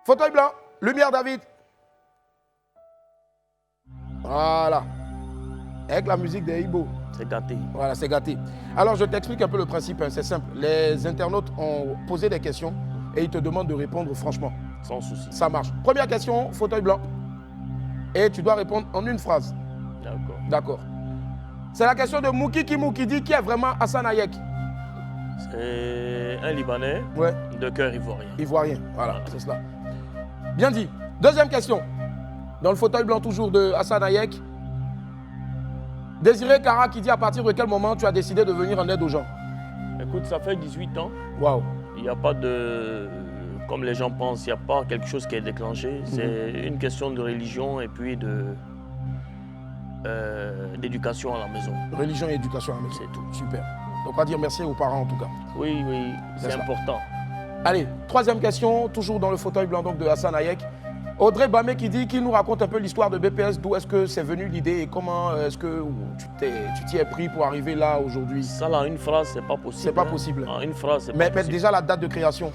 Fauteuil blanc, lumière David. Voilà. Avec la musique des Ibo. C'est gâté. Voilà, c'est gâté. Alors, je t'explique un peu le principe, hein, c'est simple. Les internautes ont posé des questions et ils te demandent de répondre franchement. Sans souci. Ça marche. Première question, fauteuil blanc. Et tu dois répondre en une phrase. D'accord. D'accord. C'est la question de Mouki Kimou qui dit qui est vraiment Hassan Hayek. C'est un Libanais Ouais. de cœur ivoirien. Ivoirien, voilà, c'est cela. Bien dit. Deuxième question. Dans le fauteuil blanc toujours de Hassan Hayek. Désiré Kara qui dit à partir de quel moment tu as décidé de venir en aide aux gens. Écoute, ça fait 18 ans. Waouh. Il n'y a pas de... Comme les gens pensent, il n'y a pas quelque chose qui est déclenché. C'est une question de religion et puis d'éducation à la maison. Religion et éducation à la maison. C'est tout. Super. Donc on va dire merci aux parents en tout cas. Oui, oui, c'est important. Allez, troisième question, toujours dans le fauteuil blanc donc, de Hassan Hayek. Audrey Bamé qui dit qu'il nous raconte un peu l'histoire de BPS, d'où est-ce que c'est venu l'idée et comment est-ce que tu t'y es pris pour arriver là aujourd'hui. Ça là, une phrase, c'est pas possible. C'est pas possible. En une phrase, c'est pas Mais possible. déjà la date de création.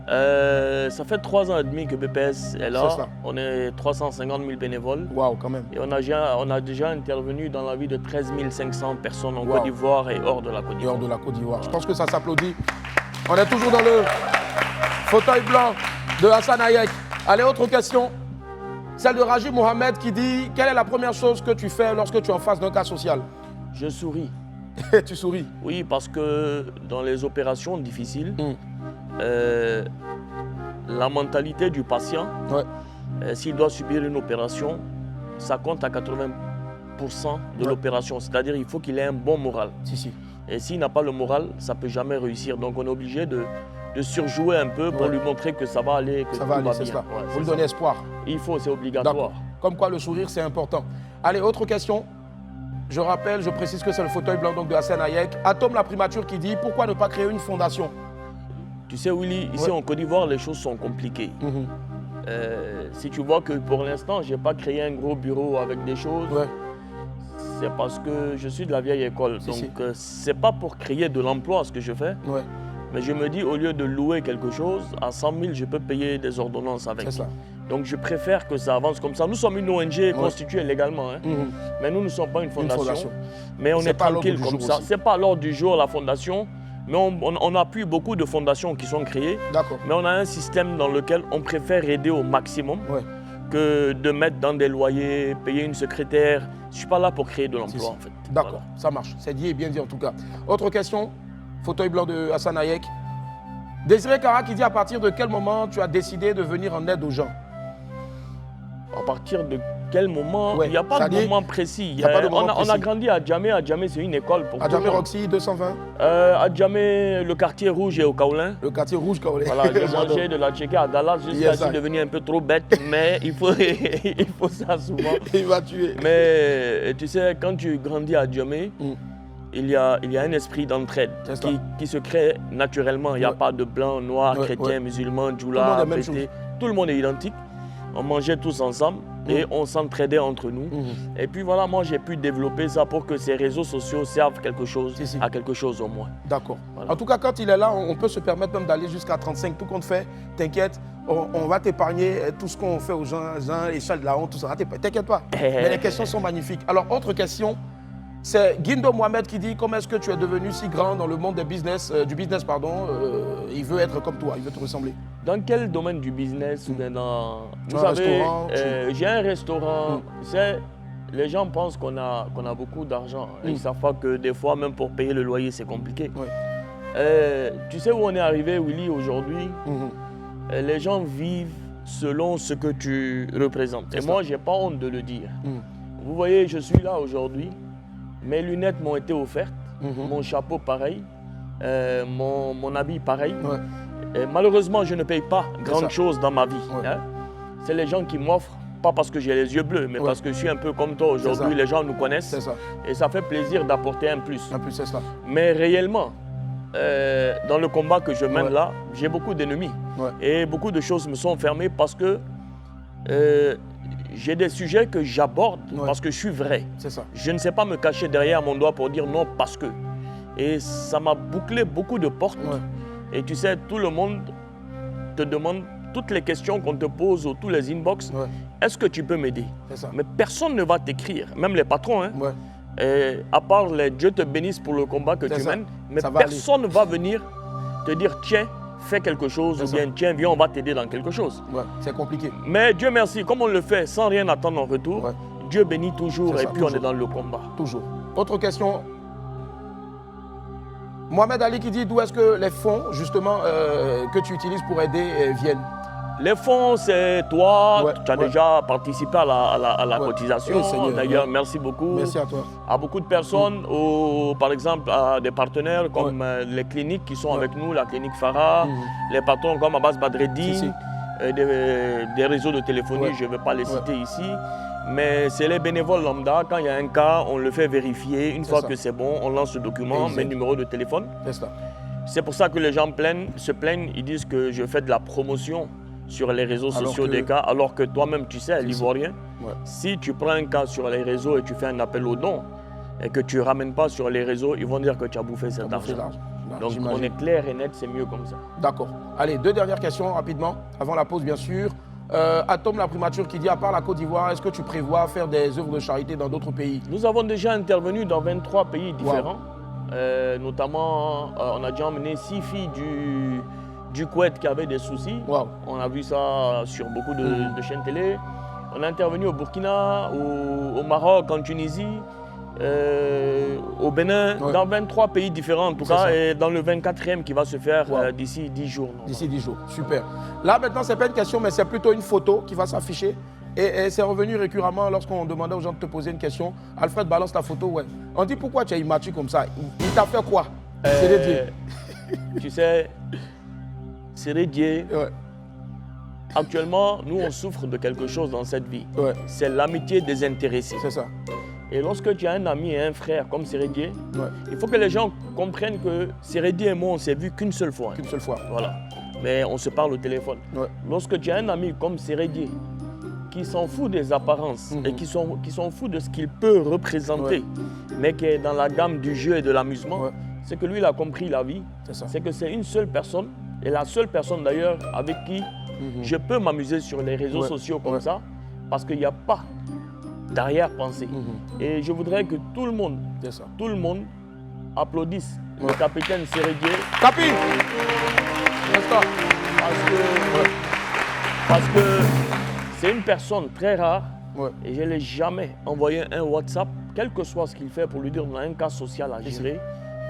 Ça fait 3 ans et demi que BPS est là. C'est ça. On est 350 000 bénévoles. Waouh, quand même. Et on a déjà intervenu dans la vie de 13 500 personnes en Wow. Côte d'Ivoire et hors de la Côte Et d'Ivoire. hors de la Côte d'Ivoire. Je pense que ça s'applaudit. On est toujours dans le fauteuil blanc de Hassan Hayek. Allez, autre question. Celle de Raji Mohamed qui dit quelle est la première chose que tu fais lorsque tu es en face d'un cas social. Je souris. Tu souris. Oui, parce que dans les opérations difficiles, la mentalité du patient, Ouais. s'il doit subir une opération, ça compte à 80% de l'opération. C'est-à-dire qu'il faut qu'il ait un bon moral. Si. Et s'il n'a pas le moral, ça ne peut jamais réussir. Donc on est obligé de surjouer un peu pour lui montrer que ça va aller, que Ça tout va aller, va c'est bien. ça. Ouais, Vous c'est lui ça. donnez espoir. Il faut, c'est obligatoire. D'accord. Comme quoi le sourire, c'est important. Allez, autre question. Je rappelle, je précise que c'est le fauteuil blanc donc, de Hassan Hayek. Atom la primature qui dit pourquoi ne pas créer une fondation. Tu sais, Willy, ici en Côte d'Ivoire, les choses sont compliquées. Si tu vois que pour l'instant, je n'ai pas créé un gros bureau avec des choses, c'est parce que je suis de la vieille école. Donc, ce n'est pas pour créer de l'emploi ce que je fais. Mais je me dis, au lieu de louer quelque chose, à 100 000, je peux payer des ordonnances avec. C'est ça. Donc, je préfère que ça avance comme ça. Nous sommes une ONG constituée légalement, hein. Mais nous ne sommes pas une fondation. Mais on est tranquille comme ça. Ce n'est pas à l'ordre du jour, la fondation. Mais on appuie beaucoup de fondations qui sont créées. Mais on a un système dans lequel on préfère aider au maximum que de mettre dans des loyers, payer une secrétaire. Je ne suis pas là pour créer de l'emploi, en fait. D'accord, Voilà. ça marche. C'est dit et bien dit en tout cas. Autre question, fauteuil blanc de Hassan Hayek. Désiré Kara qui dit à partir de quel moment tu as décidé de venir en aide aux gens. À partir de quel moment? Il n'y a pas de moment précis. On a grandi à Djamé. À Djamé, c'est une école pour tout le monde. À Djamé Roxy, 220. À Djamé, le quartier rouge est au Kaolin. Le quartier rouge Kaolin. Voilà, j'ai mangé de la tchéka à Dallas jusqu'à je suis devenu un peu trop bête, mais il faut ça souvent. Il va tuer. Mais tu sais, quand tu grandis à Djamé, il y a un esprit d'entraide qui se crée naturellement. Il n'y a pas de blanc, noir, chrétien, musulman, djoula, pété. Tout le monde est identique. On mangeait tous ensemble et on s'entraidait entre nous. Et puis voilà, moi j'ai pu développer ça pour que ces réseaux sociaux servent à quelque chose au moins. D'accord. Voilà. En tout cas, quand il est là, on peut se permettre même d'aller jusqu'à 35. Tout compte fait, t'inquiète, on va t'épargner tout ce qu'on fait aux gens, échelle de la honte, tout ça. T'inquiète pas. Mais les questions sont magnifiques. Alors, autre question. C'est Guindo Mohamed qui dit comment est-ce que tu es devenu si grand dans le monde du business, il veut être comme toi, il veut te ressembler. Dans quel domaine du business ou bien dans... Vous savez, j'ai un restaurant. Les gens pensent qu'on a beaucoup d'argent. Ils ne savent pas que des fois, même pour payer le loyer, c'est compliqué. Tu sais où on est arrivé, Willy, aujourd'hui? Les gens vivent selon ce que tu représentes. Et moi, je n'ai pas honte de le dire. Vous voyez, je suis là aujourd'hui. Mes lunettes m'ont été offertes, mon chapeau pareil, mon habit pareil. Et malheureusement, je ne paye pas grande chose dans ma vie. Hein. C'est les gens qui m'offrent, pas parce que j'ai les yeux bleus, mais parce que je suis un peu comme toi aujourd'hui. Les gens nous connaissent et ça fait plaisir d'apporter un plus. C'est ça. Mais réellement, dans le combat que je mène là, j'ai beaucoup d'ennemis. Et beaucoup de choses me sont fermées parce que j'ai des sujets que j'aborde parce que je suis vrai. Je ne sais pas me cacher derrière mon doigt pour dire non parce que. Et ça m'a bouclé beaucoup de portes. Et tu sais, tout le monde te demande toutes les questions qu'on te pose ou tous les inbox, est-ce que tu peux m'aider? Mais personne ne va t'écrire, même les patrons. Hein. À part les Dieu te bénisse pour le combat que tu mènes, mais personne ne va venir te dire tiens, fais quelque chose ou bien tiens, viens, on va t'aider dans quelque chose. C'est compliqué. Mais Dieu merci, comme on le fait sans rien attendre en retour, Dieu bénit toujours et puis on est dans le combat. Toujours. Autre question. Mohamed Ali qui dit d'où est-ce que les fonds justement que tu utilises pour aider viennent? Les fonds, c'est toi, tu as déjà participé à la cotisation. D'ailleurs, merci beaucoup. Merci à toi. À beaucoup de personnes, par exemple à des partenaires comme les cliniques qui sont avec nous, la clinique Farah, les patrons comme Abbas Badreddine, des réseaux de téléphonie, je ne vais pas les citer ici. Mais c'est les bénévoles lambda, quand il y a un cas, on le fait vérifier. Une fois que c'est bon, on lance le document, met le numéro de téléphone. C'est pour ça que les gens se plaignent, ils disent que je fais de la promotion sur les réseaux sociaux des cas, alors que toi-même tu sais, l'Ivoirien, si tu prends un cas sur les réseaux et tu fais un appel au don et que tu ne ramènes pas sur les réseaux, ils vont dire que tu as bouffé cet argent. Donc on est clair et net, c'est mieux comme ça. D'accord. Allez, 2 dernières questions rapidement, avant la pause bien sûr. Atom la primature qui dit, à part la Côte d'Ivoire, est-ce que tu prévois faire des œuvres de charité dans d'autres pays? Nous avons déjà intervenu dans 23 pays différents. Notamment, on a déjà emmené 6 filles du Koweït qui avaient des soucis. On a vu ça sur beaucoup de chaînes télé. On a intervenu au Burkina, au Maroc, en Tunisie, au Bénin, dans 23 pays différents en tout cas, et dans le 24e qui va se faire d'ici 10 jours. D'ici 10 jours, super. Là maintenant, ce n'est pas une question, mais c'est plutôt une photo qui va s'afficher. Et c'est revenu récurremment lorsqu'on demandait aux gens de te poser une question. Alfred, balance ta photo, On dit pourquoi tu es immature comme ça? Il t'a fait quoi? Tu sais, Sérédié, actuellement, nous on souffre de quelque chose dans cette vie. C'est l'amitié désintéressée. C'est ça. Et lorsque tu as un ami et un frère comme Sérédié, il faut que les gens comprennent que Sérédié et moi, on s'est vus qu'une seule fois. Qu'une seule fois. Voilà. Mais on se parle au téléphone. Lorsque tu as un ami comme Sérédié, qui s'en fout des apparences et qui s'en fout de ce qu'il peut représenter, mais qui est dans la gamme du jeu et de l'amusement, c'est que lui, il a compris la vie. C'est que c'est une seule personne, et la seule personne d'ailleurs avec qui je peux m'amuser sur les réseaux sociaux comme ça, parce qu'il n'y a pas d'arrière-pensée. Et je voudrais que tout le monde applaudisse le capitaine Sérédié. Capi! Parce que c'est une personne très rare et je ne l'ai jamais envoyé un WhatsApp, quel que soit ce qu'il fait, pour lui dire qu'on a un cas social à gérer,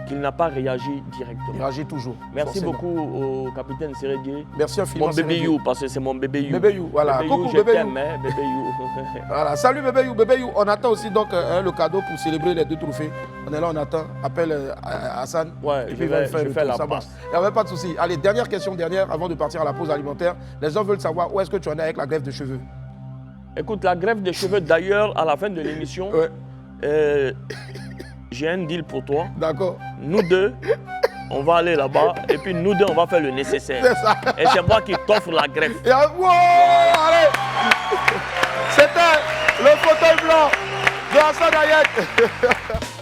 qu'il n'a pas réagi directement. Il réagit toujours. Merci beaucoup au capitaine Sérédié. Merci infiniment. Mon bébé You, parce que c'est mon bébé You. Bébé You, voilà. Bébé You, je t'aime, bébé You. Voilà. Salut bébé You. Bébé You, on attend aussi donc le cadeau pour célébrer les 2 trophées. On est là, on attend. Appelle Hassan. Et puis je fais la passe. Il n'y avait pas de souci. Allez, dernière question, avant de partir à la pause alimentaire. Les gens veulent savoir où est-ce que tu en es avec la greffe de cheveux. Écoute, la greffe de cheveux, d'ailleurs, à la fin de l'émission, j'ai un deal pour toi. D'accord. Nous deux, on va aller là-bas et puis nous deux, on va faire le nécessaire. C'est ça. Et c'est moi qui t'offre la greffe. Allez. C'était le fauteuil blanc de Hassan Ayet.